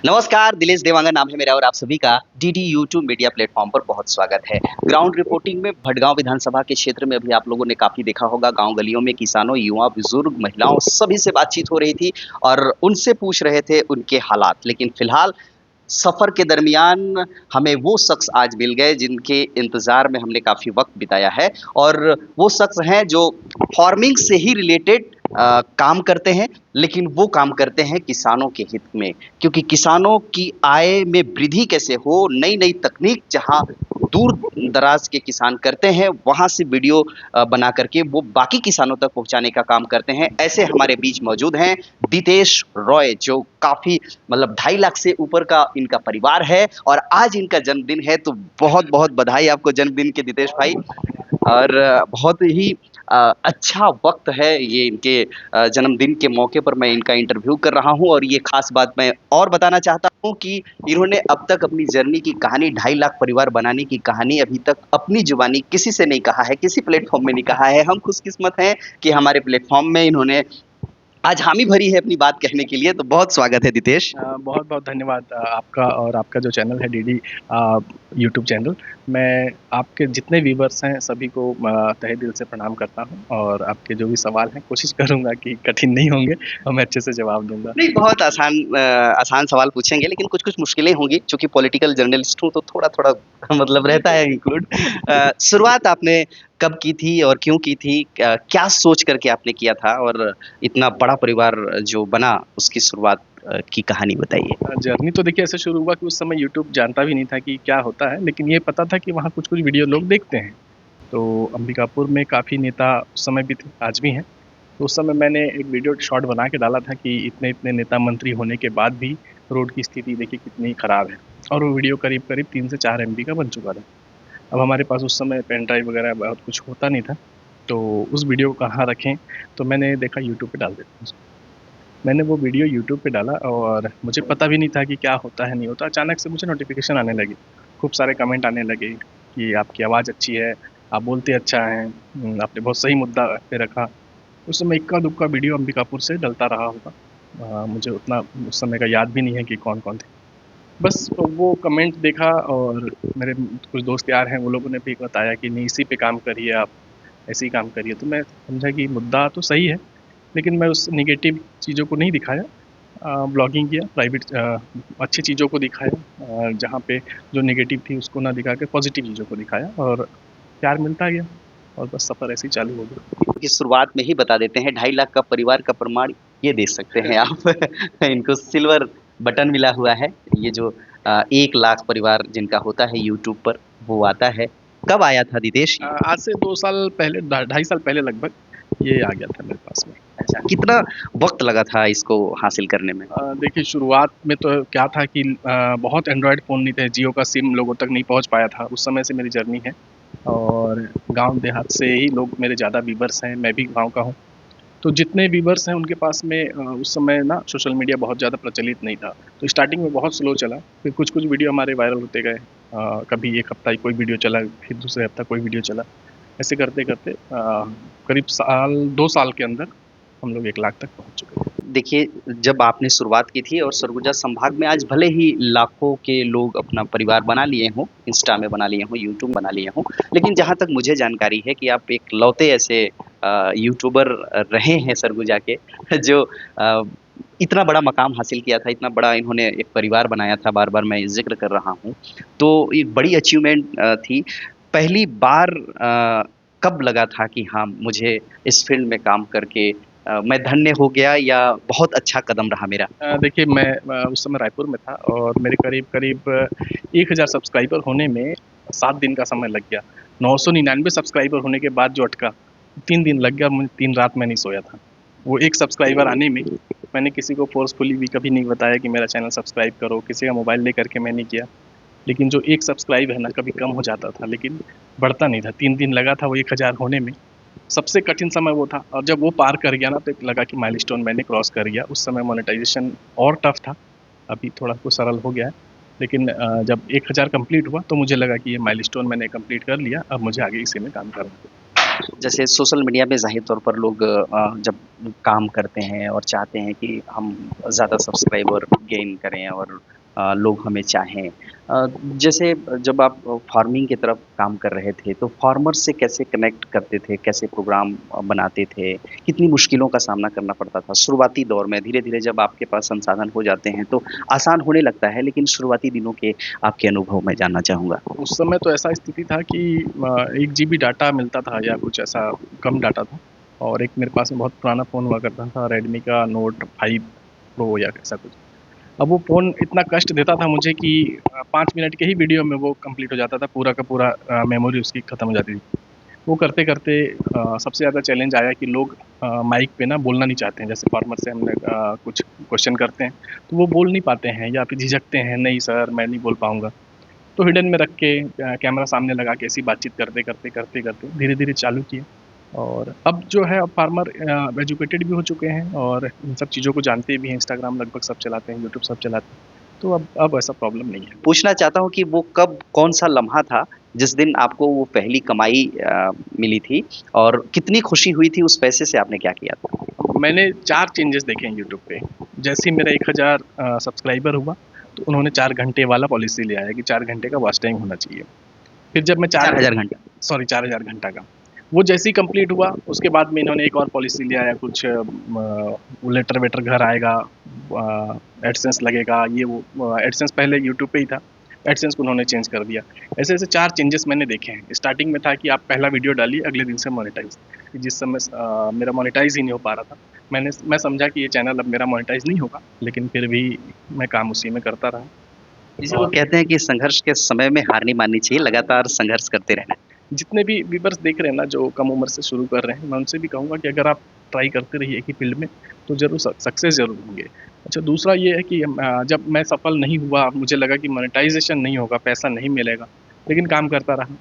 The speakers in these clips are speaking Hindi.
नमस्कार, दिलेश देवांगन नाम है मेरा और आप सभी का डीडी यूट्यूब मीडिया प्लेटफॉर्म पर बहुत स्वागत है। ग्राउंड रिपोर्टिंग में भटगांव विधानसभा के क्षेत्र में अभी आप लोगों ने काफ़ी देखा होगा, गाँव गलियों में किसानों, युवा, बुजुर्ग, महिलाओं सभी से बातचीत हो रही थी और उनसे पूछ रहे थे उनके हालात। लेकिन फिलहाल सफ़र के दरमियान हमें वो शख्स आज मिल गए जिनके इंतज़ार में हमने काफ़ी वक़्त बिताया है और वो शख्स हैं जो फार्मिंग से ही रिलेटेड काम करते हैं, लेकिन वो काम करते हैं किसानों के हित में। क्योंकि किसानों की आय में वृद्धि कैसे हो, नई-नई तकनीक जहाँ दूर-दराज के किसान करते हैं, वहाँ से वीडियो बना कर के वो बाकी किसानों तक पहुँचाने का काम करते हैं। ऐसे हमारे बीच मौजूद हैं दितेश रॉय जो काफ़ी मतलब 2.5 लाख से ऊपर का इनका परिवार है और आज इनका जन्मदिन है, तो बहुत-बहुत बधाई आपको जन्मदिन के दितेश भाई। और बहुत ही अच्छा वक़्त है ये इनके जन्मदिन के मौके पर मैं इनका इंटरव्यू कर रहा हूँ और ये ख़ास बात मैं और बताना चाहता हूँ कि इन्होंने अब तक अपनी जर्नी की कहानी 2.5 लाख परिवार बनाने की कहानी अभी तक अपनी ज़ुबानी किसी से नहीं कहा है, किसी प्लेटफ़ॉर्म में नहीं कहा है। हम खुशकिस्मत हैं कि हमारे प्लेटफ़ॉर्म में इन्होंने आज हामी भरी है अपनी बात कहने के लिए, तो बहुत स्वागत है दितेश। बहुत-बहुत धन्यवाद आपका और आपका जो चैनल है डीडी यूट्यूब चैनल। मैं आपके जितने व्यूअर्स हैं सभी को तहे दिल से प्रणाम करता हूँ और आपके जो भी सवाल हैं कोशिश करूँगा कि कठिन नहीं होंगे और मैं अच्छे से जवाब दूँगा। नहीं, बहुत आसान सवाल पूछेंगे लेकिन कुछ-कुछ मुश्किलें होंगी, चूँकि पॉलिटिकल जर्नलिस्ट हूँ तो थोड़ा-थोड़ा मतलब रहता है इंक्लूड। शुरुआत आपने कब की थी और क्यों की थी? क्या सोच कर के आपने किया था और इतना बड़ा परिवार जो बना उसकी शुरुआत की कहानी बताइए? जर्नी तो देखिए ऐसे शुरू हुआ कि उस समय यूट्यूब जानता भी नहीं था कि क्या होता है, लेकिन ये पता था कि वहाँ कुछ-कुछ वीडियो लोग देखते हैं। तो अंबिकापुर में काफ़ी नेता उस समय भी थे, आज भी हैं। तो उस समय मैंने एक वीडियो शॉर्ट बना के डाला था कि इतने-इतने नेता मंत्री होने के बाद भी रोड की स्थिति देखिए कितनी ख़राब है और वो वीडियो करीब-करीब 3 से 4 एमबी का बन चुका था। अब हमारे पास उस समय पेन ड्राइव वगैरह बहुत कुछ होता नहीं था, तो उस वीडियो को कहाँ रखें, तो मैंने देखा यूट्यूब पे डाल देते हैं उसको। मैंने वो वीडियो यूट्यूब पे डाला और मुझे पता भी नहीं था कि क्या होता है, नहीं होता। अचानक से मुझे नोटिफ़िकेशन आने लगी, खूब सारे कमेंट आने लगे कि आपकी आवाज़ अच्छी है, आप बोलते अच्छा हैं, आपने बहुत सही मुद्दा पे रखा। उस समय इक्का-दुक्का वीडियो अंबिकापुर से डलता रहा होगा। मुझे उतना उस समय का याद भी नहीं है कि कौन-कौन थे। बस वो कमेंट देखा और मेरे कुछ दोस्त यार हैं, वो लोगों ने भी बताया कि नहीं इसी पे काम करिए आप, ऐसे ही काम करिए। तो मैं समझा कि मुद्दा तो सही है, लेकिन मैं उस नेगेटिव चीज़ों को नहीं दिखाया। ब्लॉगिंग किया, प्राइवेट अच्छी चीज़ों को दिखाया, जहाँ पे जो नेगेटिव थी उसको ना दिखा के पॉज़िटिव चीज़ों को दिखाया और प्यार मिलता गया और बस सफ़र ऐसे ही चालू हो गया। की शुरुआत में ही बता देते हैं 2.5 लाख का परिवार का प्रमाण ये दे सकते हैं आप। इनको सिल्वर बटन मिला हुआ है। ये जो 1 लाख परिवार जिनका होता है यूट्यूब पर वो आता है। कब आया था दिदेश ये? आज से 2 साल पहले, ढा ढाई साल पहले लगभग ये आ गया था मेरे पास में। अच्छा, कितना वक़्त लगा था इसको हासिल करने में? देखिए शुरुआत में तो क्या था कि बहुत एंड्रॉयड फ़ोन नहीं थे, जियो का सिम लोगों तक नहीं पहुँच पाया था, उस समय से मेरी जर्नी है और गाँव देहात से ही लोग मेरे ज़्यादा व्यूअर्स हैं, मैं भी गाँव का हूँ। तो जितने व्यूअर्स हैं उनके पास में उस समय ना सोशल मीडिया बहुत ज़्यादा प्रचलित नहीं था। तो स्टार्टिंग में बहुत स्लो चला, फिर कुछ-कुछ वीडियो हमारे वायरल होते गए। कभी 1 हफ्ता कोई वीडियो चला, फिर दूसरे हफ्ता कोई वीडियो चला। ऐसे करते-करते करीब साल 2 साल के अंदर हम लोग 1 लाख तक पहुँच चुके थे। देखिए, जब आपने शुरुआत की थी और सरगुजा संभाग में आज भले ही लाखों के लोग अपना परिवार बना लिए हों, इंस्टा में बना लिए हों, यूट्यूब बना लिए हों, लेकिन जहाँ तक मुझे जानकारी है कि आप इकलौते ऐसे यूट्यूबर रहे हैं सरगुजा के जो अ, इतना बड़ा मकाम हासिल किया था, इतना बड़ा इन्होंने एक परिवार बनाया था, बार-बार मैं ज़िक्र कर रहा हूँ। तो एक बड़ी अचीवमेंट थी। पहली बार कब लगा था कि हाँ, मुझे इस फ़ील्ड में काम करके मैं धन्य हो गया या बहुत अच्छा कदम रहा मेरा? देखिए मैं उस समय रायपुर में था और मेरे करीब-करीब 1000 सब्सक्राइबर होने में 7 दिन का समय लग गया। 999 सब्सक्राइबर होने के बाद जो अटका, 3 दिन लग गया, मुझे 3 रात मैं नहीं सोया था। वो 1 सब्सक्राइबर आने में मैंने किसी को फ़ोर्सफुली भी कभी नहीं बताया कि मेरा चैनल सब्सक्राइब करो, किसी का मोबाइल लेकर के मैं नहीं किया। लेकिन जो 1 सब्सक्राइब है ना, कभी कम हो जाता था, लेकिन बढ़ता नहीं था। 3 दिन लगा था वो 1000 होने में। सबसे कठिन समय वो था और जब वो पार कर गया ना तो एक लगा कि माइलस्टोन मैंने क्रॉस कर गया। उस समय मोनेटाइज़ेशन और टफ था, अभी थोड़ा कुछ सरल हो गया है। लेकिन जब 1000 कंप्लीट हुआ तो मुझे लगा कि ये माइलस्टोन मैंने कंप्लीट कर लिया, अब मुझे आगे इसी में काम करना है। जैसे सोशल मीडिया पे ज़ाहिर तौर पर लोग जब काम करते हैं और चाहते हैं कि हम ज़्यादा सब्सक्राइबर गेन करें और लोग हमें चाहें। जैसे जब आप फार्मिंग की तरफ काम कर रहे थे, तो फार्मर से कैसे कनेक्ट करते थे? कैसे प्रोग्राम बनाते थे? कितनी मुश्किलों का सामना करना पड़ता था शुरुआती दौर में? धीरे-धीरे जब आपके पास संसाधन हो जाते हैं, तो आसान होने लगता है, लेकिन शुरुआती दिनों के आपके अनुभव मैं जानना चाहूँगा। उस समय तो ऐसा स्थिति था कि 1 जीबी डाटा मिलता था या कुछ ऐसा कम डाटा था, और एक मेरे पास में बहुत पुराना फ़ोन हुआ करता था, रेडमी का नोट 5 प्रो या ऐसा कुछ। अब वो फ़ोन इतना कष्ट देता था मुझे कि 5 मिनट के ही वीडियो में वो कंप्लीट हो जाता था, पूरा का पूरा मेमोरी उसकी ख़त्म हो जाती थी। वो करते-करते सबसे ज़्यादा चैलेंज आया कि लोग माइक पे ना बोलना नहीं चाहते हैं। जैसे फार्मर से हमने कुछ क्वेश्चन करते हैं, तो वो बोल नहीं पाते हैं या फिर झिझकते हैं, नहीं सर मैं नहीं बोल पाऊँगा। तो हिडन में रख के कैमरा सामने लगा के ऐसी बातचीत करते धीरे-धीरे चालू किए, और अब जो है अब फार्मर एजुकेटेड भी हो चुके हैं और इन सब चीज़ों को जानते भी हैं। इंस्टाग्राम लगभग सब चलाते हैं, यूट्यूब सब चलाते हैं, तो अब ऐसा प्रॉब्लम नहीं है। पूछना चाहता हूँ कि वो कब कौन-सा लम्हा था, जिस दिन आपको वो पहली कमाई मिली थी और कितनी खुशी हुई थी उस पैसे से आपने क्या किया था? मैंने 4 चेंजेस देखे हैं यूट्यूब पे। जैसे ही मेरा 1000 सब्सक्राइबर हुआ, तो उन्होंने 4 घंटे वाला पॉलिसी ले आया कि 4 घंटे का वॉच टाइम होना चाहिए। फिर जब मैं 4 4000 घंटा। सॉरी 4000 घंटा का, वो जैसे ही कंप्लीट हुआ, उसके बाद में इन्होंने एक और पॉलिसी ले आया, कुछ लेटर-वेटर घर आएगा, एडसेंस लगेगा, ये वो। एडसेंस पहले यूट्यूब पे ही था, एडसेंस को उन्होंने चेंज कर दिया। ऐसे-ऐसे 4 चेंजेस मैंने देखे हैं। स्टार्टिंग में था कि आप पहला वीडियो डालिए, अगले दिन से मोनेटाइज़। जिस समय मेरा मोनेटाइज़ ही नहीं हो पा रहा था। मैं समझा कि ये चैनल अब मेरा मोनेटाइज़ नहीं होगा, लेकिन फिर भी मैं काम उसी में करता रहा। जिसे वो और कहते हैं कि संघर्ष के समय में हार नहीं माननी चाहिए, लगातार संघर्ष करते रहना। जितने भी व्यूअर्स देख रहे हैं ना, जो कम उम्र से शुरू कर रहे हैं, मैं उनसे भी कहूँगा कि अगर आप ट्राई करते रहिए एक ही फ़ील्ड में, तो ज़रूर सक्सेस ज़रूर होंगे। अच्छा, दूसरा ये है कि जब मैं सफल नहीं हुआ, मुझे लगा कि मोनेटाइज़ेशन नहीं होगा, पैसा नहीं मिलेगा, लेकिन काम करता रहा।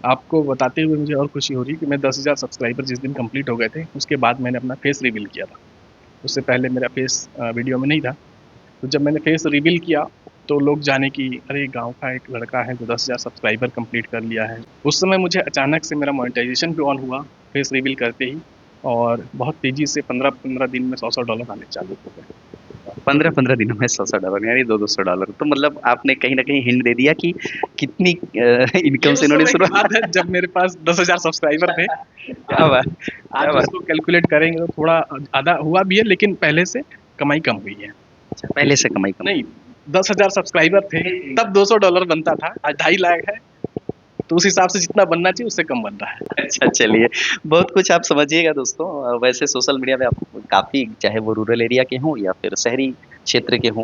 आपको बताते हुए मुझे और खुशी हो रही है कि मैं 10,000 सब्सक्राइबर जिस दिन कंप्लीट हो गए थे, उसके बाद मैंने अपना फेस रिवील किया था। उससे पहले मेरा फेस वीडियो में नहीं था। तो जब मैंने फेस रिवील किया, तो लोग जाने कि अरे गाँव का एक लड़का है जो 10,000 सब्सक्राइबर कंप्लीट कर लिया है। उस समय मुझे अचानक से मेरा मोनेटाइज़ेशन भी ऑन हुआ फेस रिवील करते ही, और बहुत तेज़ी से 15-15 दिन में $100 आने चालू हो गए। 15-15 दिनों में $100 यानी $200-200 तो मतलब आपने कहीं न कहीं हिंट दे दिया कि कितनी ये इनकम से उस इन्होंने समय की शुरुआत। बात है जब मेरे पास 10,000 सब्सक्राइबर थे। क्या बात! क्या आज बात! उसको कैलकुलेट करेंगे तो थोड़ा आधा हुआ भी है, लेकिन पहले से कमाई कम हुई है। अच्छा, पहले से कमाई कम नहीं, हुई। 10,000 सब्सक्राइबर थे, तब $200 बनता था, आज 2.5 लाख है, तो उस हिसाब से जितना बनना चाहिए उससे कम बन रहा है। अच्छा, चलिए, बहुत कुछ आप समझिएगा दोस्तों। वैसे सोशल मीडिया पे आप काफ़ी, चाहे वो रूरल एरिया के हों या फिर शहरी क्षेत्र के हों,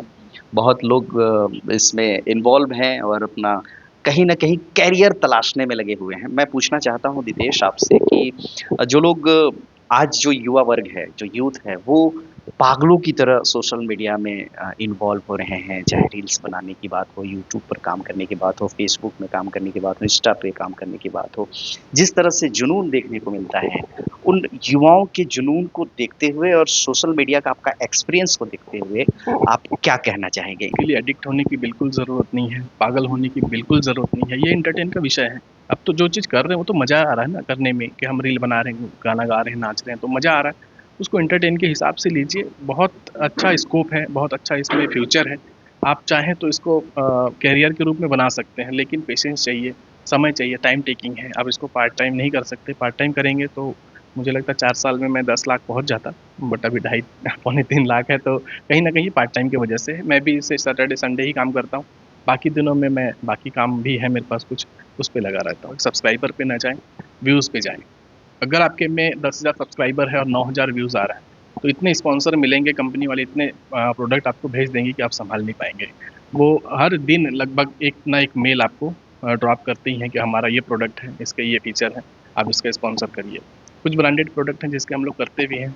बहुत लोग इसमें इन्वॉल्व हैं और अपना कहीं न कहीं करियर तलाशने में लगे हुए हैं। मैं पूछना चाहता हूँ दितेश आपसे कि जो लोग आज जो युवा वर्ग है, जो यूथ है, वो पागलों की तरह सोशल मीडिया में इन्वॉल्व हो रहे हैं, चाहे रील्स बनाने की बात हो, यूट्यूब पर काम करने की बात हो, फेसबुक में काम करने की बात हो, इंस्टा पे काम करने की बात हो। जिस तरह से जुनून देखने को मिलता है, उन युवाओं के जुनून को देखते हुए और सोशल मीडिया का आपका एक्सपीरियंस को देखते हुए आप क्या कहना चाहेंगे? के लिए एडिक्ट होने की बिल्कुल ज़रूरत नहीं है, पागल होने की बिल्कुल ज़रूरत नहीं है, ये एंटरटेन का विषय है। अब तो जो चीज़ कर रहे हैं वो तो मज़ा आ रहा है ना करने में, कि हम रील बना रहे हैं, गाना गा रहे हैं, नाच रहे हैं, तो मज़ा आ रहा है। उसको एंटरटेन के हिसाब से लीजिए, बहुत अच्छा स्कोप है, बहुत अच्छा इसमें फ्यूचर है। आप चाहें तो इसको करियर के रूप में बना सकते हैं, लेकिन पेशेंस चाहिए, समय चाहिए, टाइम टेकिंग है। आप इसको पार्ट टाइम नहीं कर सकते, पार्ट टाइम करेंगे तो मुझे लगता है 4 साल में मैं 10 लाख पहुँच जाता, बट अभी ढाई पौने 3 लाख है, तो कहीं न कहीं पार्ट टाइम की वजह से है। मैं भी इसे सैटरडे, संडे ही काम करता हूँ। बाकी दिनों में मैं बाकी काम भी है मेरे पास कुछ, उस पे लगा रहता हूँ। सब्सक्राइबर पे ना जाएँ, व्यूज़ पे जाएँ। अगर आपके में 10,000 सब्सक्राइबर है और 9,000 व्यूज़ आ रहा है, तो इतने स्पॉन्सर मिलेंगे, कंपनी वाले इतने प्रोडक्ट आपको भेज देंगे कि आप सँभाल नहीं पाएँगे। वो हर दिन लगभग एक ना एक मेल आपको ड्रॉप करते ही हैं कि हमारा ये प्रोडक्ट है, इसके ये फीचर हैं, आप इसका स्पॉन्सर करिए। कुछ ब्रांडेड प्रोडक्ट हैं जिसके हम लोग करते भी हैं,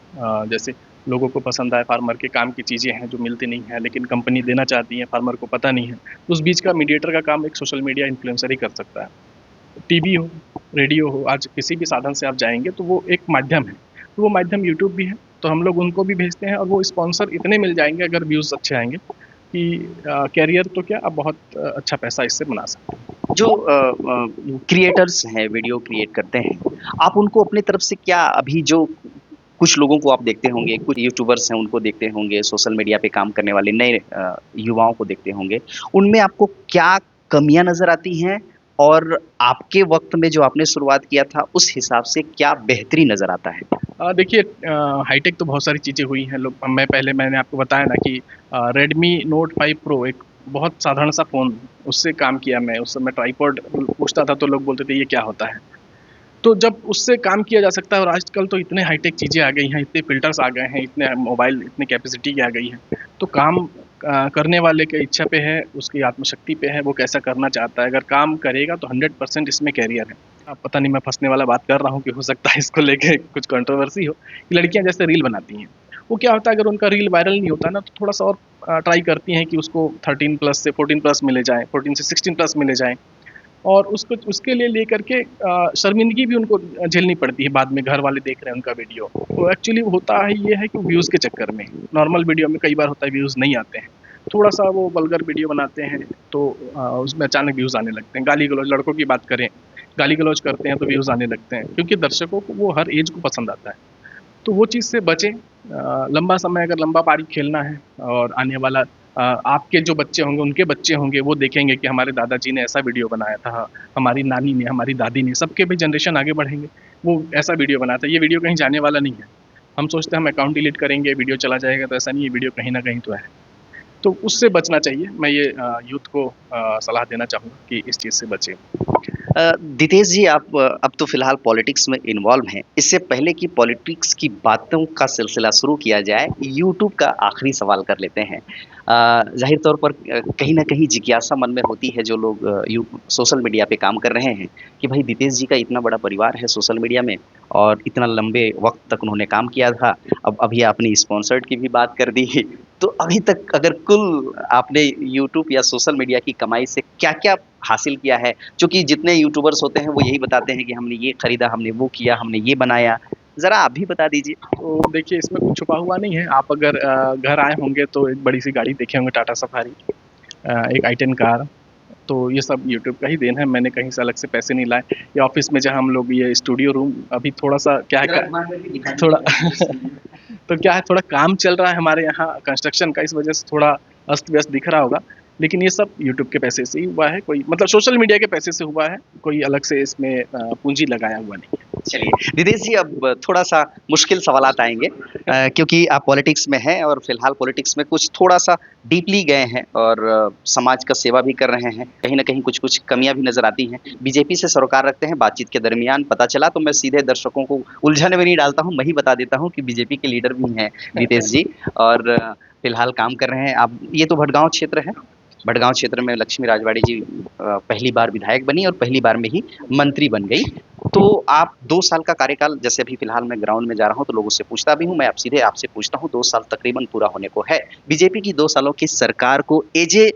जैसे लोगों को पसंद आए, फार्मर के काम की चीज़ें हैं जो मिलती नहीं हैं, लेकिन कंपनी देना चाहती है, फार्मर को पता नहीं है। तो उस बीच का मीडिएटर का काम एक सोशल मीडिया इन्फ्लुएंसर ही कर सकता है। टीवी हो, रेडियो हो, आज किसी भी साधन से आप जाएँगे तो वो एक माध्यम है। तो वो माध्यम यूट्यूब भी है, तो हम लोग उनको भी भेजते हैं, और वो स्पॉन्सर इतने मिल जाएँगे अगर व्यूज़ अच्छे आएँगे कि करियर तो क्या, आप बहुत अच्छा पैसा इससे बना सकते हैं। जो क्रिएटर्स हैं, वीडियो क्रिएट करते हैं, आप उनको अपनी तरफ से क्या अभी जो कुछ लोगों को आप देखते होंगे, कुछ यूट्यूबर्स हैं उनको देखते होंगे, सोशल मीडिया पे काम करने वाले नए युवाओं को देखते होंगे, उनमें आपको क्या कमियाँ नज़र आती हैं? और आपके वक़्त में जो आपने शुरुआत किया था, उस हिसाब से क्या बेहतरी नज़र आता है? देखिए, हाईटेक तो बहुत सारी चीज़ें हुई हैं। लोग मैंने आपको बताया ना कि रेडमी नोट 5 प्रो एक बहुत साधारण सा फ़ोन, उससे काम किया मैं। उस समय ट्राइपॉड पूछता था तो लोग बोलते थे ये क्या होता है? तो जब उससे काम किया जा सकता है, और आजकल तो इतने हाईटेक चीज़ें आ गई हैं, इतने फ़िल्टर्स आ गए हैं, इतने मोबाइल इतनी कैपेसिटी की आ गई है, तो काम करने वाले के इच्छा पे है, उसकी आत्मशक्ति पे है, वो कैसा करना चाहता है। अगर काम करेगा तो 100% इसमें करियर है। अब पता नहीं मैं फँसने वाला बात कर रहा हूँ कि हो सकता है इसको लेके कुछ कंट्रोवर्सी हो। कि लड़कियाँ जैसे रील बनाती हैं, वो क्या होता है, अगर उनका रील वायरल नहीं होता ना, तो थोड़ा-सा और ट्राई करती हैं कि उसको 13 प्लस से 14 प्लस मिले जाएँ, 14 से 16 प्लस मिले जाएँ। और उसको उसके लिए लेकर के शर्मिंदगी भी उनको झेलनी पड़ती है, बाद में घर वाले देख रहे हैं उनका वीडियो। तो एक्चुअली होता है ये है कि व्यूज़ के चक्कर में, नॉर्मल वीडियो में कई बार होता है व्यूज़ नहीं आते हैं। थोड़ा-सा वो वल्गर वीडियो बनाते हैं तो उसमें अचानक व्यूज़ आने लगते हैं। गाली-गलौज, लड़कों की बात करें, गाली-गलौज करते हैं तो व्यूज़ आने लगते हैं, क्योंकि दर्शकों को वो हर ऐज को पसंद आता है। तो वो चीज़ से बचें। लंबा समय अगर लंबा पारी खेलना है, और आने वाला आपके जो बच्चे होंगे, उनके बच्चे होंगे, वो देखेंगे कि हमारे दादाजी ने ऐसा वीडियो बनाया था, हमारी नानी ने, हमारी दादी ने, सबके भी जनरेशन आगे बढ़ेंगे, वो ऐसा वीडियो बनाया था। ये वीडियो कहीं जाने वाला नहीं है। हम सोचते हैं हम अकाउंट डिलीट करेंगे, वीडियो चला जाएगा, तो ऐसा नहीं है, वीडियो कहीं न कहीं तो है। तो उससे बचना चाहिए। मैं ये यूथ को सलाह देना चाहूँगा कि इस चीज़ से बचें। दितेश जी, आप अब तो फ़िलहाल पॉलिटिक्स में इन्वॉल्व हैं। इससे पहले कि पॉलिटिक्स की बातों का सिलसिला शुरू किया जाए, यूट्यूब का आखिरी सवाल कर लेते हैं। ज़ाहिर तौर पर कहीं न कहीं जिज्ञासा मन में होती है जो लोग यू सोशल मीडिया पे काम कर रहे हैं, कि भाई दितेश जी का इतना बड़ा परिवार है सोशल मीडिया में और इतना लंबे वक़्त तक उन्होंने काम किया था। अब अभी आपने स्पॉन्सर्ड की भी बात कर दी। तो अभी तक अगर कुल आपने यूट्यूब या सोशल मीडिया की कमाई से क्या-क्या हासिल किया है? चूँकि जितने यूट्यूबर्स होते हैं वो यही बताते हैं कि हमने ये खरीदा, हमने वो किया, हमने ये बनाया। ज़रा आप भी बता दीजिए। तो देखिए, इसमें कुछ छुपा हुआ नहीं है। आप अगर घर आए होंगे तो एक बड़ी-सी गाड़ी देखे होंगे, टाटा सफारी, एक i10 कार। तो ये सब यूट्यूब का ही देन है, मैंने कहीं से अलग से पैसे नहीं लाए। या ऑफ़िस में जहाँ हम लोग ये स्टूडियो रूम अभी थोड़ा-सा क्या है क थोड़ा तो क्या है, थोड़ा काम चल रहा है हमारे यहाँ कंस्ट्रक्शन का, इस वजह से थोड़ा अस्त-व्यस्त दिख रहा होगा। लेकिन ये सब यूट्यूब के पैसे से ही हुआ है, कोई मतलब सोशल मीडिया के पैसे से हुआ है, कोई अलग से इसमें पूँजी लगाया हुआ नहीं है। चलिए, दिनेश जी अब थोड़ा-सा मुश्किल सवालात आएँगे क्योंकि आप पॉलिटिक्स में हैं और फ़िलहाल पॉलिटिक्स में कुछ थोड़ा-सा डीपली गए हैं और समाज का सेवा भी कर रहे हैं। कहीं न कहीं कुछ-कुछ कमियाँ भी नज़र आती हैं। बीजेपी से सरोकार रखते हैं, बातचीत के दरमियान पता चला तो मैं सीधे दर्शकों को उलझन में नहीं डालता हूँ, मैं ही बता देता हूँ कि बीजेपी के लीडर भी हैं नितेश जी और फ़िलहाल काम कर रहे हैं। आप ये तो भटगांव क्षेत्र है। भटगांव क्षेत्र में लक्ष्मी राजवाड़ी जी पहली बार विधायक बनी और पहली बार में ही मंत्री बन गई। तो आप 2 साल का कार्यकाल जैसे अभी फ़िलहाल मैं ग्राउंड में जा रहा हूँ तो लोगों से पूछता भी हूँ, मैं अब सीधे आपसे पूछता हूँ 2 साल तकरीबन पूरा होने को है। बीजेपी की 2 सालों की सरकार को एज़ ए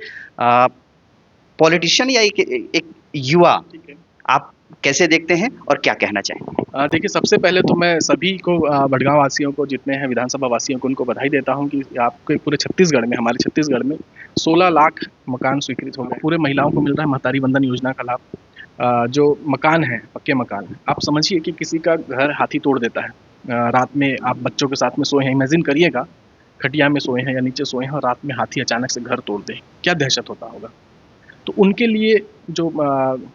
पॉलिटिशियन या एक एक युवा ठीक है। आप कैसे देखते हैं और क्या कहना चाहेंगे? देखिए, सबसे पहले तो मैं सभी को भटगाँव वासियों को, जितने हैं विधानसभा वासियों को, उनको बधाई देता हूँ कि आपके पूरे छत्तीसगढ़ में, हमारे छत्तीसगढ़ में 16 लाख मकान स्वीकृत हो गए। पूरे महिलाओं को मिल रहा है महतारी वंदन योजना का लाभ। जो मकान हैं, पक्के मकान हैं, आप समझिए कि किसी का घर हाथी तोड़ देता है। रात में आप बच्चों के साथ में सोए हैं, इमेजिन करिएगा, खटिया में सोए हैं या नीचे सोए हैं और रात में हाथी अचानक से घर तोड़ दे, क्या दहशत होता होगा। तो उनके लिए जो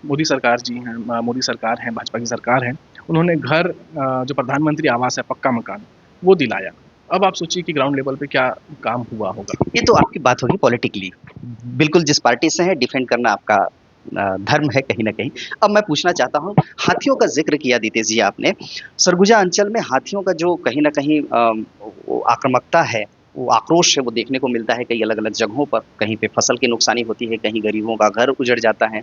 मोदी सरकार जी हैं, मोदी सरकार है, भाजपा की सरकार है, उन्होंने घर जो प्रधानमंत्री आवास है, पक्का मकान, वो दिलाया। अब आप सोचिए कि ग्राउंड लेवल पे क्या काम हुआ होगा। ये तो आपकी बात होगी पॉलिटिकली। बिल्कुल जिस पार्टी से हैं डिफेंड करना आपका धर्म है कहीं न कहीं। अब मैं पूछना चाहता हूँ, हाथियों का ज़िक्र किया दितेश जी आपने। सरगुजा अंचल में हाथियों का जो कहीं न कहीं वो आक्रामकता है, वो आक्रोश है, वो देखने को मिलता है कई अलग-अलग जगहों पर। कहीं पे फसल की नुकसानी होती है, कहीं गरीबों का घर उजड़ जाता है।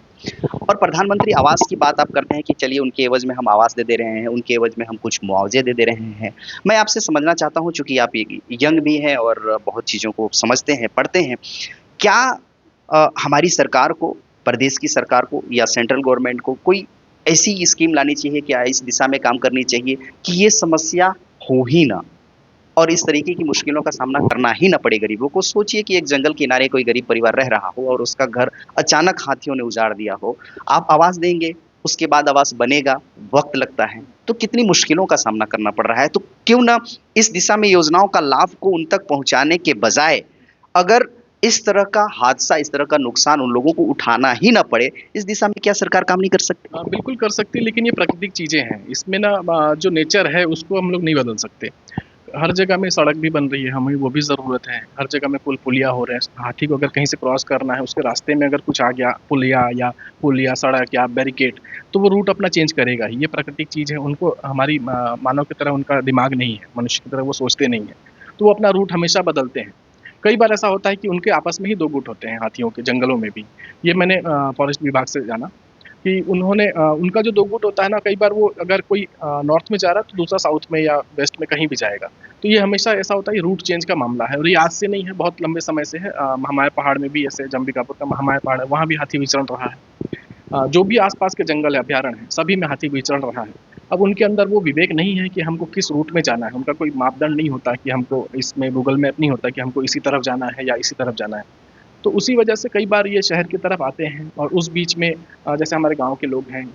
और प्रधानमंत्री आवास की बात आप करते हैं कि चलिए उनके एवज़ में हम आवास दे दे रहे हैं, उनके एवज़ में हम कुछ मुआवज़े दे दे रहे हैं। मैं आपसे समझना चाहता हूँ चूँकि आप एक यंग भी हैं और बहुत चीज़ों को समझते हैं, पढ़ते हैं। क्या हमारी सरकार को, प्रदेश की सरकार को या सेंट्रल गवर्नमेंट को कोई ऐसी स्कीम लानी चाहिए, क्या इस दिशा में काम करनी चाहिए कि ये समस्या हो ही ना? और इस तरीके की मुश्किलों का सामना करना ही ना पड़े गरीबों को। सोचिए कि एक जंगल किनारे कोई गरीब परिवार रह रहा हो और उसका घर अचानक हाथियों ने उजाड़ दिया हो। आप आवाज़ देंगे, उसके बाद आवाज़ बनेगा, वक़्त लगता है। तो कितनी मुश्किलों का सामना करना पड़ रहा है। तो क्यों ना इस दिशा में योजनाओं का लाभ को उन तक पहुँचाने के बजाय, अगर इस तरह का हादसा, इस तरह का नुकसान उन लोगों को उठाना ही ना पड़े, इस दिशा में क्या सरकार काम नहीं कर सकती? बिल्कुल कर सकती है, लेकिन ये प्राकृतिक चीज़ें हैं। इसमें ना जो नेचर है उसको हम लोग नहीं बदल सकते। हर जगह में सड़क भी बन रही है, हमें वो भी ज़रूरत है। हर जगह में पुल-पुलिया हो रहे हैं। हाथी को अगर कहीं से क्रॉस करना है, उसके रास्ते में अगर कुछ आ गया, पुल या सड़क या बैरिकेड, तो वो रूट अपना चेंज करेगा ही। ये प्राकृतिक चीज़ है, उनको हमारी मानव की तरह उनका दिमाग नहीं है, मनुष्य की तरह वो सोचते नहीं हैं। तो वो अपना रूट हमेशा बदलते हैं। कई बार ऐसा होता है कि उनके आपस में ही 2 गुट होते हैं हाथियों के, जंगलों में भी। ये मैंने फॉरेस्ट विभाग से जाना कि उन्होंने उनका जो 2 गुट होता है ना, कई बार वो अगर कोई नॉर्थ में जा रहा है तो दूसरा साउथ में या वेस्ट में कहीं भी जाएगा। तो ये हमेशा ऐसा होता है, ये रूट चेंज का मामला है और ये आज से नहीं है, बहुत लंबे समय से है। महामाया पहाड़ में भी ऐसे, जंबिकापुर का महामाया पहाड़ है, वहाँ भी हाथी विचरण रहा है। जो भी आस-पास के जंगल है, अभयारण्य है, सभी में हाथी विचरण रहा है। अब उनके अंदर वो विवेक नहीं है कि हमको किस रूट में जाना है, उनका कोई मापदंड नहीं होता कि हमको इसमें गूगल मैप नहीं होता कि हमको इसी तरफ जाना है या इसी तरफ जाना है। तो उसी वजह से कई बार ये शहर की तरफ आते हैं और उस बीच में जैसे हमारे गाँव के लोग हैं,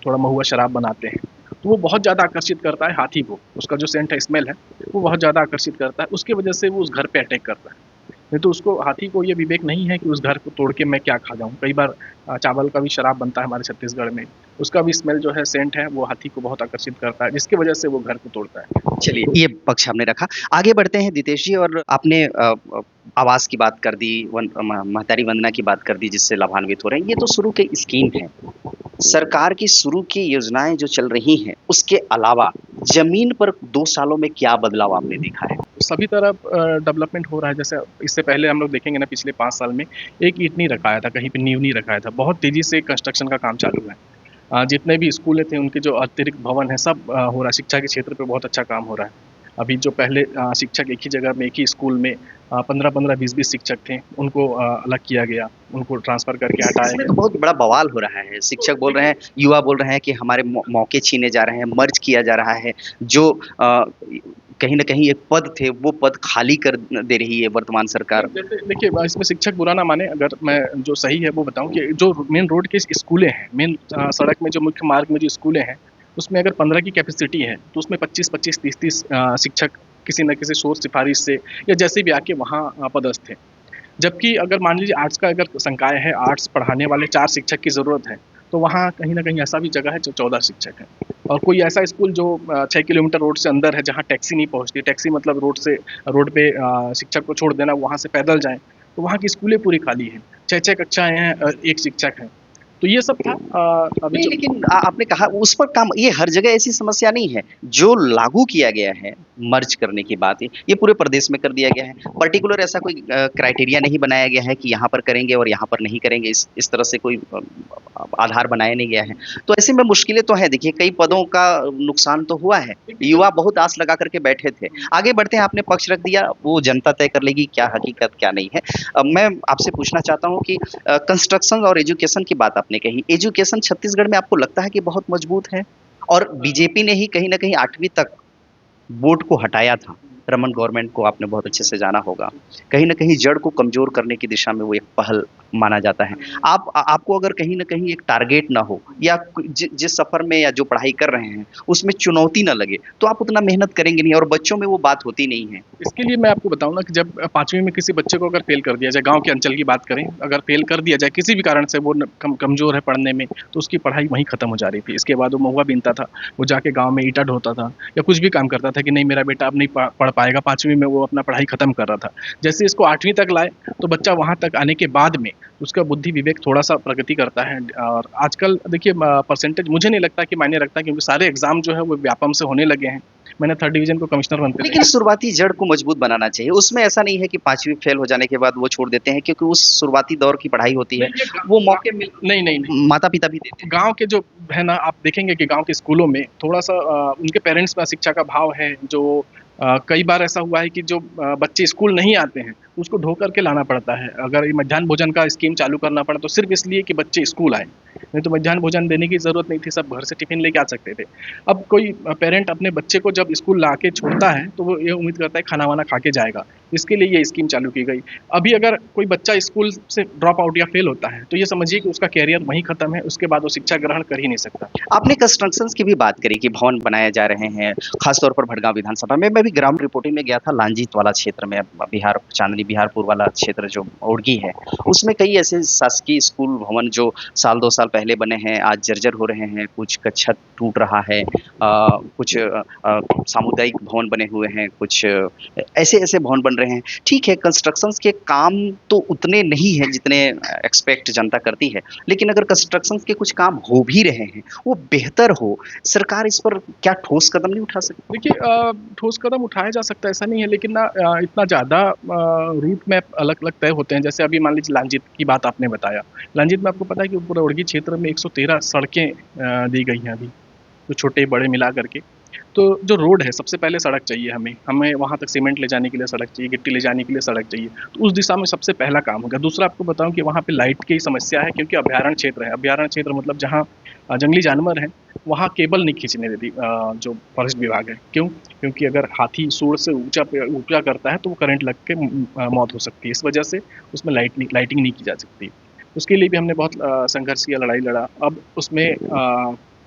थोड़ा महुआ शराब बनाते हैं, तो वो बहुत ज़्यादा आकर्षित करता है हाथी को। उसका जो सेंट है, स्मेल है, वो बहुत ज़्यादा आकर्षित करता है, उसकी वजह से वो उस घर पे अटैक करता है। नहीं तो उसको, हाथी को ये विवेक नहीं है कि उस घर को तोड़ के मैं क्या खा जाऊँ। कई बार चावल का भी शराब बनता है हमारे छत्तीसगढ़ में, उसका भी स्मेल जो है, सेंट है, वो हाथी को बहुत आकर्षित करता है, जिसकी वजह से वो घर को तोड़ता है। चलिए, ये पक्ष हमने रखा। आगे बढ़ते हैं दितेश जी। और आपने आवास की बात कर दी, महतारी वंदना की बात कर दी जिससे लाभान्वित हो रहे हैं। ये तो शुरू के स्कीम हैं। सरकार की शुरू की योजनाएँ जो चल रही हैं, उसके अलावा ज़मीन पर 2 सालों में क्या बदलाव आपने देखा है? सभी तरफ डेवलपमेंट हो रहा है। जैसे इससे पहले हम लोग देखेंगे ना, पिछले 5 साल में एक ईंट नहीं रखाया था, कहीं पे नींव नहीं रखाया था। बहुत तेज़ी से कंस्ट्रक्शन का काम चालू है। जितने भी स्कूलें थे, उनके जो अतिरिक्त भवन है, सब हो रहा है। शिक्षा के क्षेत्र पे बहुत अच्छा काम हो रहा है। अभी जो पहले शिक्षक एक ही जगह में, एक ही स्कूल में 15-15, 20-20 शिक्षक थे, उनको अलग किया गया, उनको ट्रांसफ़र करके हटाया इसमें तो गया। बहुत बड़ा बवाल हो रहा है। शिक्षक बोल रहे हैं, युवा बोल रहे हैं कि हमारे मौके छीने जा रहे हैं, मर्ज किया जा रहा है। जो कहीं न कहीं एक पद थे, वो पद खाली कर दे रही है वर्तमान सरकार। जैसे देखिए, इसमें शिक्षक बुरा ना माने, अगर मैं जो सही है वो बताऊँ कि जो मेन रोड के स्कूलें हैं, मेन सड़क में जो मुख्य मार्ग में जो स्कूलें हैं, उसमें अगर 15 की कैपेसिटी है, तो उसमें 25-25, 30-30 शिक्षक किसी न किसी सोर्स, सिफ़ारिश से या जैसे भी आके वहाँ पदस्थ हैं। जबकि अगर मान लीजिए आर्ट्स का अगर संकाय है, आर्ट्स पढ़ाने वाले 4 शिक्षक की ज़रूरत है, तो वहाँ कहीं न कहीं ऐसा भी जगह है जो 14 शिक्षक हैं। और कोई ऐसा स्कूल जो 6 किलोमीटर रोड से अंदर है, जहाँ टैक्सी नहीं पहुँचती, टैक्सी मतलब रोड पे शिक्षक को छोड़ देना, वहाँ से पैदल जाएँ, तो वहाँ की स्कूलें पूरी खाली हैं। 6-6 कक्षाएँ हैं, 1 शिक्षक है। तो ये सब था अभी नहीं, जो। लेकिन आपने कहा उस पर काम, ये हर जगह ऐसी समस्या नहीं है। जो लागू किया गया है, मर्ज करने की बात, ये पूरे प्रदेश में कर दिया गया है। पर्टिकुलर ऐसा कोई क्राइटेरिया नहीं बनाया गया है कि यहाँ पर करेंगे और यहाँ पर नहीं करेंगे। इस तरह से कोई आधार बनाया नहीं गया है। तो ऐसे में मुश्किलें तो हैं। देखिए, कई पदों का नुकसान तो हुआ है। युवा बहुत आस लगा करके बैठे थे। आगे बढ़ते हैं, आपने पक्ष रख दिया, वो जनता तय कर लेगी क्या हकीकत, क्या नहीं है। मैं आपसे पूछना चाहता हूँ कि कंस्ट्रक्शन और एजुकेशन की बात आपने कही। एजुकेशन छत्तीसगढ़ में आपको लगता है कि बहुत मजबूत है? और बीजेपी ने ही कहीं न कहीं 8वीं तक बोर्ड को हटाया था। रमन गवर्नमेंट को आपने बहुत अच्छे से जाना होगा। कहीं न कहीं जड़ को कमज़ोर करने की दिशा में वो एक पहल माना जाता है। आपको अगर कहीं न कहीं एक टारगेट ना हो, या जिस सफ़र में या जो पढ़ाई कर रहे हैं, उसमें चुनौती ना लगे, तो आप उतना मेहनत करेंगे नहीं और बच्चों में वो बात होती नहीं है। इसके लिए मैं आपको बताऊँ ना कि जब 5वीं में किसी बच्चे को अगर फ़ेल कर दिया जाए, गाँव के अंचल की बात करें, अगर फ़ेल कर दिया जाए किसी भी कारण से, वो कमज़ोर है पढ़ने में, तो उसकी पढ़ाई वहीं ख़त्म हो जा रही थी। इसके बाद वो महुआ बीनता था, वो जाके गाँव में ईंटा ढोता था या कुछ भी काम करता था कि नहीं, मेरा बेटा अब नहीं पढ़ पाएगा। 5वीं में वो अपना पढ़ाई ख़त्म कर रहा था। जैसे इसको 8वीं तक लाए, तो बच्चा वहाँ तक आने के बाद में उसका बुद्धि विवेक थोड़ा-सा प्रगति करता है। और आजकल देखिए परसेंटेज मुझे नहीं लगता कि मायने रखता है, क्योंकि सारे एग्ज़ाम जो है वो व्यापम से होने लगे हैं। मैंने 3rd डिवीज़न को कमिश्नर बनते लेकिन देखा। शुरुआती जड़ को मजबूत बनाना चाहिए। उसमें ऐसा नहीं है कि 5वीं फेल हो जाने के बाद वो छोड़ देते हैं, क्योंकि उस शुरुआती दौर की पढ़ाई होती है। नहीं, ये गा वो गा मौके मिल नहीं, नहीं, नहीं। माता-पिता भी देते हैं। गाँव के जो है ना, आप देखेंगे कि गाँव के स्कूलों में थोड़ा-सा उनके पेरेंट्स में शिक्षा का भाव है, जो कई बार ऐसा हुआ है कि जो बच्चे स्कूल नहीं आते हैं, तो उसको ढो करके लाना पड़ता है। अगर ये मध्याह्न भोजन का स्कीम चालू करना पड़ा तो सिर्फ इसलिए कि बच्चे स्कूल आए, नहीं तो मध्याह्न भोजन देने की ज़रूरत नहीं थी, सब घर से टिफिन लेके आ सकते थे। अब कोई पेरेंट अपने बच्चे को जब स्कूल ला के छोड़ता है तो वो ये उम्मीद करता है खाना वाना खा के जाएगा, इसके लिए ये स्कीम चालू की गई। अभी अगर कोई बच्चा स्कूल से ड्रॉप आउट या फेल होता है तो ये समझिए कि उसका कैरियर वहीं खत्म है, उसके बाद वो शिक्षा ग्रहण कर ही नहीं सकता। आपने कंस्ट्रक्शंस की भी बात करी कि भवन बनाए जा रहे हैं, खासतौर पर भटगांव विधानसभा में। मैं भी ग्राउंड रिपोर्टिंग में गया था लांजीत वाला क्षेत्र में, बिहार चांदनी बिहारपुर वाला क्षेत्र जो ओड़गी है, उसमें कई ऐसे शासकीय स्कूल भवन जो साल 2 साल पहले बने हैं, आज जर्जर हो रहे हैं, कुछ का छत टूट रहा है, कुछ सामुदायिक भवन बने हुए हैं, कुछ ऐसे-ऐसे भवन बन रहे हैं। ठीक है, कंस्ट्रक्शंस के काम तो उतने नहीं हैं जितने एक्सपेक्ट जनता करती है, लेकिन अगर कंस्ट्रक्शंस के कुछ काम हो भी रहे हैं, वो बेहतर हो, सरकार इस पर क्या ठोस कदम नहीं उठा सकती? देखिए ठोस कदम उठाया जा सकता है, ऐसा नहीं है, लेकिन ना इतना ज़्यादा रूट मैप अलग-अलग तय होते हैं। जैसे अभी मान लीजिए लांजीत की बात आपने बताया। लांजीत में आपको पता है कि पूरा ओड़गी क्षेत्र में 113 सड़कें दी गई हैं अभी, तो छोटे-बड़े मिला करके। तो जो रोड है, सबसे पहले सड़क चाहिए हमें, हमें वहाँ तक सीमेंट ले जाने के लिए सड़क चाहिए, गिट्टी ले जाने के लिए सड़क चाहिए, तो उस दिशा में सबसे पहला काम होगा। दूसरा आपको बताऊँ कि वहाँ पे लाइट की समस्या है, क्योंकि अभयारण्य क्षेत्र है। अभयारण्य क्षेत्र मतलब जहाँ जंगली जानवर हैं, वहाँ केबल नहीं खींचने देती जो फॉरेस्ट विभाग है। क्यों? क्योंकि अगर हाथी सूँड़ से ऊँचा करता है तो वो करंट लग के मौत हो सकती है। इस वजह से उसमें लाइटिंग नहीं की जा सकती। उसके लिए भी हमने बहुत संघर्ष किया, लड़ाई लड़ा। अब उसमें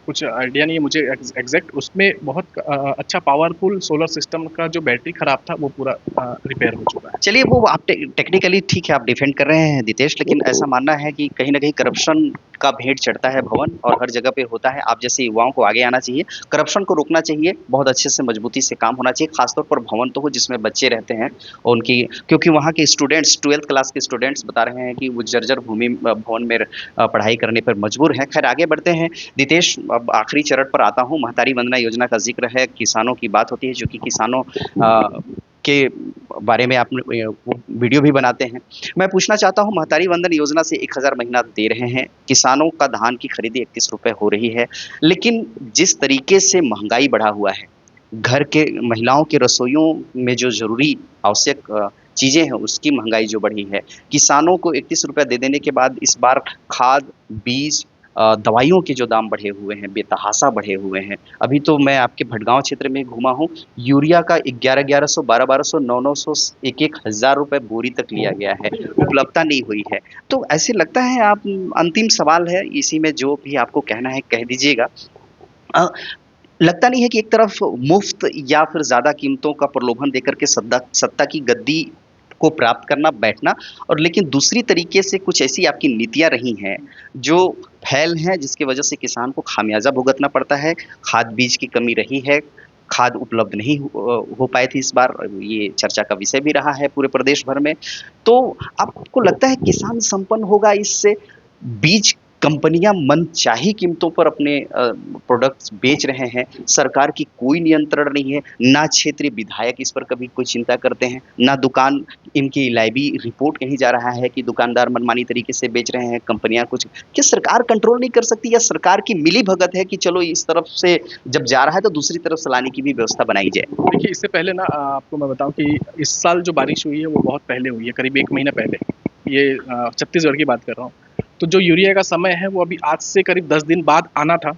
कुछ आइडिया नहीं है मुझे एग्जैक्ट, उसमें बहुत अच्छा पावरफुल सोलर सिस्टम का जो बैटरी खराब था वो पूरा रिपेयर हो चुका है। चलिए, वो आप टेक्निकली ठीक है, आप डिफेंड कर रहे हैं दितेश, लेकिन ऐसा मानना है कि कहीं न कहीं करप्शन का भेंट चढ़ता है भवन और हर जगह पे होता है। आप जैसे युवाओं को आगे आना चाहिए, करप्शन को रोकना चाहिए, बहुत अच्छे से मजबूती से काम होना चाहिए, खासतौर पर भवन तो हो जिसमें बच्चे रहते हैं, उनकी, क्योंकि वहाँ के स्टूडेंट्स 12th क्लास के स्टूडेंट्स बता रहे हैं कि वो जर्जर भूमि भवन में पढ़ाई करने पर मजबूर हैं। खैर, आगे बढ़ते हैं। दितेश, अब आखिरी चरण पर आता हूँ। महतारी वंदना योजना का ज़िक्र है, किसानों की बात होती है, जो कि किसानों के बारे में आपने वो वीडियो भी बनाते हैं। मैं पूछना चाहता हूँ, महतारी वंदन योजना से 1000 महीना दे रहे हैं, किसानों का धान की खरीदी 31 रुपए हो रही है, लेकिन जिस तरीके से महँगाई बढ़ा हुआ है, घर के महिलाओं के रसोइयों में जो ज़रूरी आवश्यक चीज़ें हैं, उसकी महँगाई जो बढ़ी है, किसानों को 31 रुपए दे देने के बाद इस बार खाद, बीज, दवाइयों के जो दाम बढ़े हुए हैं, बेतहाशा बढ़े हुए हैं। अभी तो मैं आपके भटगांव क्षेत्र में घूमा हूँ, यूरिया का 11-1100, 12-1200, 9-900, 1-1 हज़ार रुपए बोरी तक लिया गया है, उपलब्धता नहीं हुई है। तो ऐसे लगता है, आप, अंतिम सवाल है, इसी में जो भी आपको कहना है कह दीजिएगा। अ, लगता नहीं है कि एक तरफ मुफ्त या फिर ज़्यादा कीमतों का प्रलोभन देकर के सत्ता सत्ता की गद्दी को प्राप्त करना, बैठना, और लेकिन दूसरी तरीके से कुछ ऐसी आपकी नीतियाँ रही हैं, जो फैल हैं, जिसकी वजह से किसान को खामियाज़ा भुगतना पड़ता है। खाद बीज की कमी रही है, खाद उपलब्ध नहीं हो पाई थी इस बार, ये चर्चा का विषय भी रहा है पूरे प्रदेश भर में। तो आपको लगता है किसान संपन्न होगा इससे? बीज कंपनियां मनचाही कीमतों पर अपने प्रोडक्ट्स बेच रहे हैं, सरकार की कोई नियंत्रण नहीं है, ना क्षेत्रीय विधायक इस पर कभी कोई चिंता करते हैं, ना दुकान, इनकी लाइवी रिपोर्ट कहीं जा रहा है कि दुकानदार मनमानी तरीके से बेच रहे हैं, कंपनियां कुछ, क्या सरकार कंट्रोल नहीं कर सकती, या सरकार की मिली भगत है कि चलो इस तरफ से जब जा रहा है तो दूसरी तरफ से लाने की भी व्यवस्था बनाई जाए? देखिए इससे पहले ना आपको मैं बताऊं कि इस साल जो बारिश हुई है वो बहुत पहले हुई है, करीब 1 महीना पहले। ये छत्तीसगढ़ की बात कर रहा हूँ। तो जो यूरिया का समय है वो अभी आज से करीब 10 दिन बाद आना था,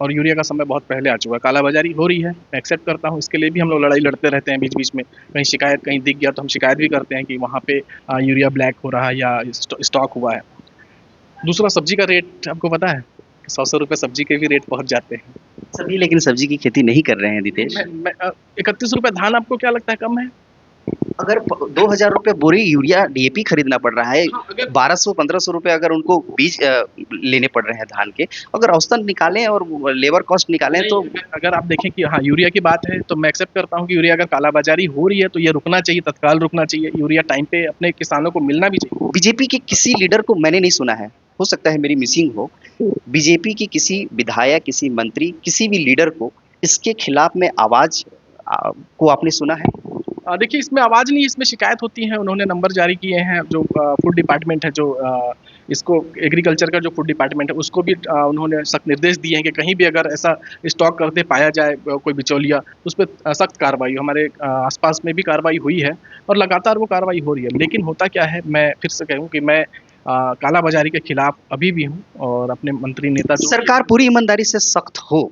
और यूरिया का समय बहुत पहले आ चुका है। कालाबाजारी हो रही है, मैं एक्सेप्ट करता हूँ, इसके लिए भी हम लोग लड़ाई लड़ते रहते हैं बीच बीच में। कहीं शिकायत कहीं दिख गया तो हम शिकायत भी करते हैं कि वहाँ पे यूरिया ब्लैक हो रहा है या स्टॉक हुआ है। दूसरा, सब्जी का रेट आपको पता है, 100 रुपये सब्जी के भी रेट पहुँच जाते हैं। सभी लेकिन सब्जी की खेती नहीं कर रहे हैं दितेश। 31 रुपये धान आपको क्या लगता है कम है? अगर 2,000 रुपए बोरी यूरिया डीएपी खरीदना पड़ रहा है, हाँ, अगर 1200-1500 रुपए अगर उनको बीज लेने पड़ रहे हैं धान के, अगर औसतन निकालें और लेबर कॉस्ट निकालें नहीं, तो अगर आप देखें कि हाँ यूरिया की बात है तो मैं एक्सेप्ट करता हूँ कि यूरिया अगर कालाबाजारी हो रही है तो ये रुकना चाहिए, तत्काल रुकना चाहिए। यूरिया टाइम पे अपने किसानों को मिलना भी चाहिए। बीजेपी के किसी लीडर को मैंने नहीं सुना है, हो सकता है मेरी मिसिंग हो, बीजेपी की किसी विधायक, किसी मंत्री, किसी भी लीडर को इसके खिलाफ में आवाज को आपने सुना है? देखिए इसमें आवाज़ नहीं, इसमें शिकायत होती है। उन्होंने नंबर जारी किए हैं, जो फूड डिपार्टमेंट है, जो इसको एग्रीकल्चर का जो फूड डिपार्टमेंट है, उसको भी उन्होंने सख्त निर्देश दिए हैं कि कहीं भी अगर ऐसा स्टॉक करते पाया जाए कोई बिचौलिया, तो उस पे सख्त कार्रवाई हो। हमारे आस-पास में भी कार्रवाई हुई है और लगातार वो कार्रवाई हो रही है। लेकिन होता क्या है, मैं फिर से कहूँ कि मैं कालाबाज़ारी के खिलाफ अभी भी हूँ और अपने मंत्री नेता जो सरकार पूरी ईमानदारी से सख्त हो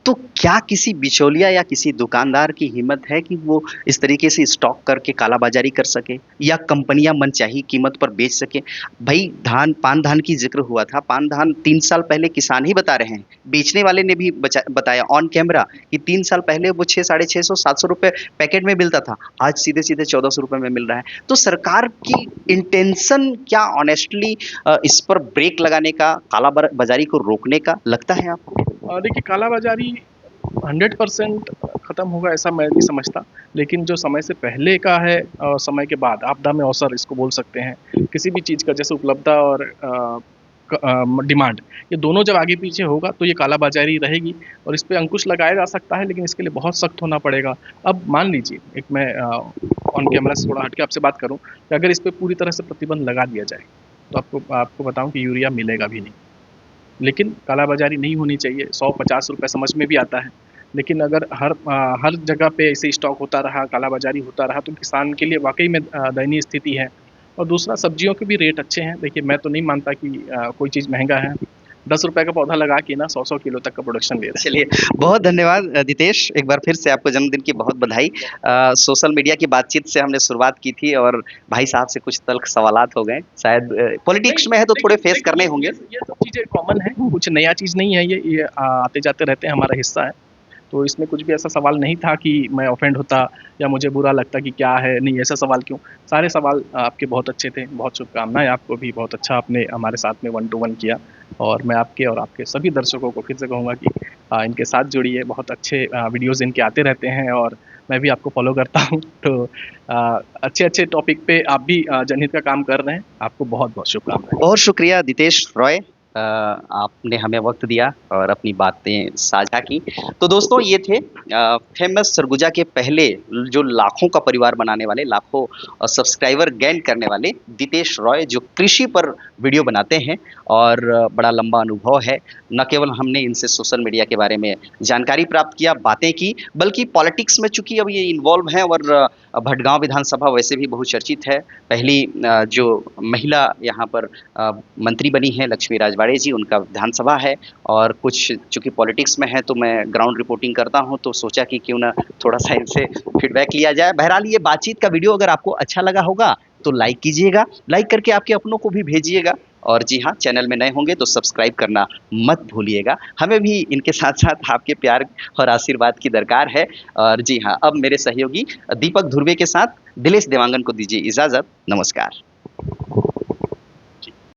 तो क्या किसी बिचौलिया या किसी दुकानदार की हिम्मत है कि वो इस तरीके से स्टॉक करके कालाबाजारी कर सके या कंपनियां मनचाही कीमत पर बेच सके? भाई धान पान धान की जिक्र हुआ था, पान धान 3 साल पहले किसान ही बता रहे हैं, बेचने वाले ने भी बताया ऑन कैमरा कि 3 साल पहले वो 600-650-700 रुपए पैकेट में मिलता था, आज सीधे सीधे 1400 रुपए में मिल रहा है। तो सरकार की इंटेंशन क्या ऑनेस्टली इस पर ब्रेक लगाने का, काला बाजारी को रोकने का लगता है आपको? देखिए कालाबाज़ारी 100% ख़त्म होगा ऐसा मैं नहीं समझता, लेकिन जो समय से पहले का है और समय के बाद आपदा में अवसर इसको बोल सकते हैं। किसी भी चीज़ का जैसे उपलब्धता और डिमांड, ये दोनों जब आगे पीछे होगा तो ये कालाबाज़ारी रहेगी और इस पे अंकुश लगाया जा सकता है, लेकिन इसके लिए बहुत सख्त होना पड़ेगा। अब मान लीजिए एक मैं ऑन कैमरा से थोड़ा हट के आपसे बात करूँ कि अगर इस पे पूरी तरह से प्रतिबंध लगा दिया जाए, तो आपको बताऊँ कि यूरिया मिलेगा भी नहीं। लेकिन कालाबाज़ारी नहीं होनी चाहिए। 100-50 रुपए समझ में भी आता है, लेकिन अगर हर जगह पे ऐसे स्टॉक होता रहा, कालाबाज़ारी होता रहा, तो किसान के लिए वाक़ई में दयनीय स्थिति है। और दूसरा सब्जियों के भी रेट अच्छे हैं। देखिए मैं तो नहीं मानता कि कोई चीज़ महँगा है। ₹10 का पौधा लगा के ना 100-100 किलो तक का प्रोडक्शन ले रहे हैं। चलिए, बहुत धन्यवाद दितेश, एक बार फिर से आपको जन्मदिन की बहुत बधाई। सोशल मीडिया की बातचीत से हमने शुरुआत की थी और भाई साहब से कुछ तल्ख़ सवालात हो गए। शायद पॉलिटिक्स में है तो थोड़े फेस करने होंगे। ये सब चीज़ें कॉमन है, कुछ नया चीज़ नहीं है ये आते-जाते रहते हैं, हमारा हिस्सा है। तो इसमें कुछ भी ऐसा सवाल नहीं था कि मैं ऑफेंड होता या मुझे बुरा लगता कि क्या है, नहीं ऐसा सवाल क्यों? सारे सवाल आपके बहुत अच्छे थे, बहुत शुभकामनाएँ आपको भी, बहुत अच्छा आपने हमारे साथ में वन टू वन किया और मैं आपके और आपके सभी दर्शकों को फिर से कहूँगा कि इनके साथ जुड़िए, बहुत अच्छे वीडियोज़ इनके आते रहते हैं और मैं भी आपको फ़ॉलो करता हूँ। तो अच्छे-अच्छे टॉपिक पे आप भी जनहित का काम कर रहे हैं, आपको बहुत-बहुत शुभकामनाएँ। बहुत शुक्रिया दितेश रॉय, आपने हमें वक्त दिया और अपनी बातें साझा की। तो दोस्तों ये थे फेमस सरगुजा के पहले जो लाखों का परिवार बनाने वाले, लाखों सब्सक्राइबर गेन करने वाले दितेश रॉय, जो कृषि पर वीडियो बनाते हैं और बड़ा लंबा अनुभव है। न केवल हमने इनसे सोशल मीडिया के बारे में जानकारी प्राप्त किया, बातें की, बल्कि पॉलिटिक्स में चूँकि अब ये इन्वॉल्व हैं और भटगांव विधानसभा वैसे भी बहुचर्चित है। पहली जो महिला यहाँ पर मंत्री बनी हैं लक्ष्मी राजवाड़े जी, उनका विधानसभा है और कुछ चूँकि पॉलिटिक्स में है तो मैं ग्राउंड रिपोर्टिंग करता हूँ, तो सोचा कि क्यों ना थोड़ा-सा इनसे फीडबैक लिया जाए। बहरहाल ये बातचीत का वीडियो अगर आपको अच्छा लगा होगा तो लाइक कीजिएगा, लाइक करके आपके अपनों को भी भेजिएगा और जी हाँ, चैनल में नए होंगे तो सब्सक्राइब करना मत भूलिएगा। हमें भी इनके साथ-साथ आपके प्यार और आशीर्वाद की दरकार है और जी हाँ, अब मेरे सहयोगी दीपक धुर्वे के साथ दिलेश देवांगन को दीजिए इजाज़त। नमस्कार।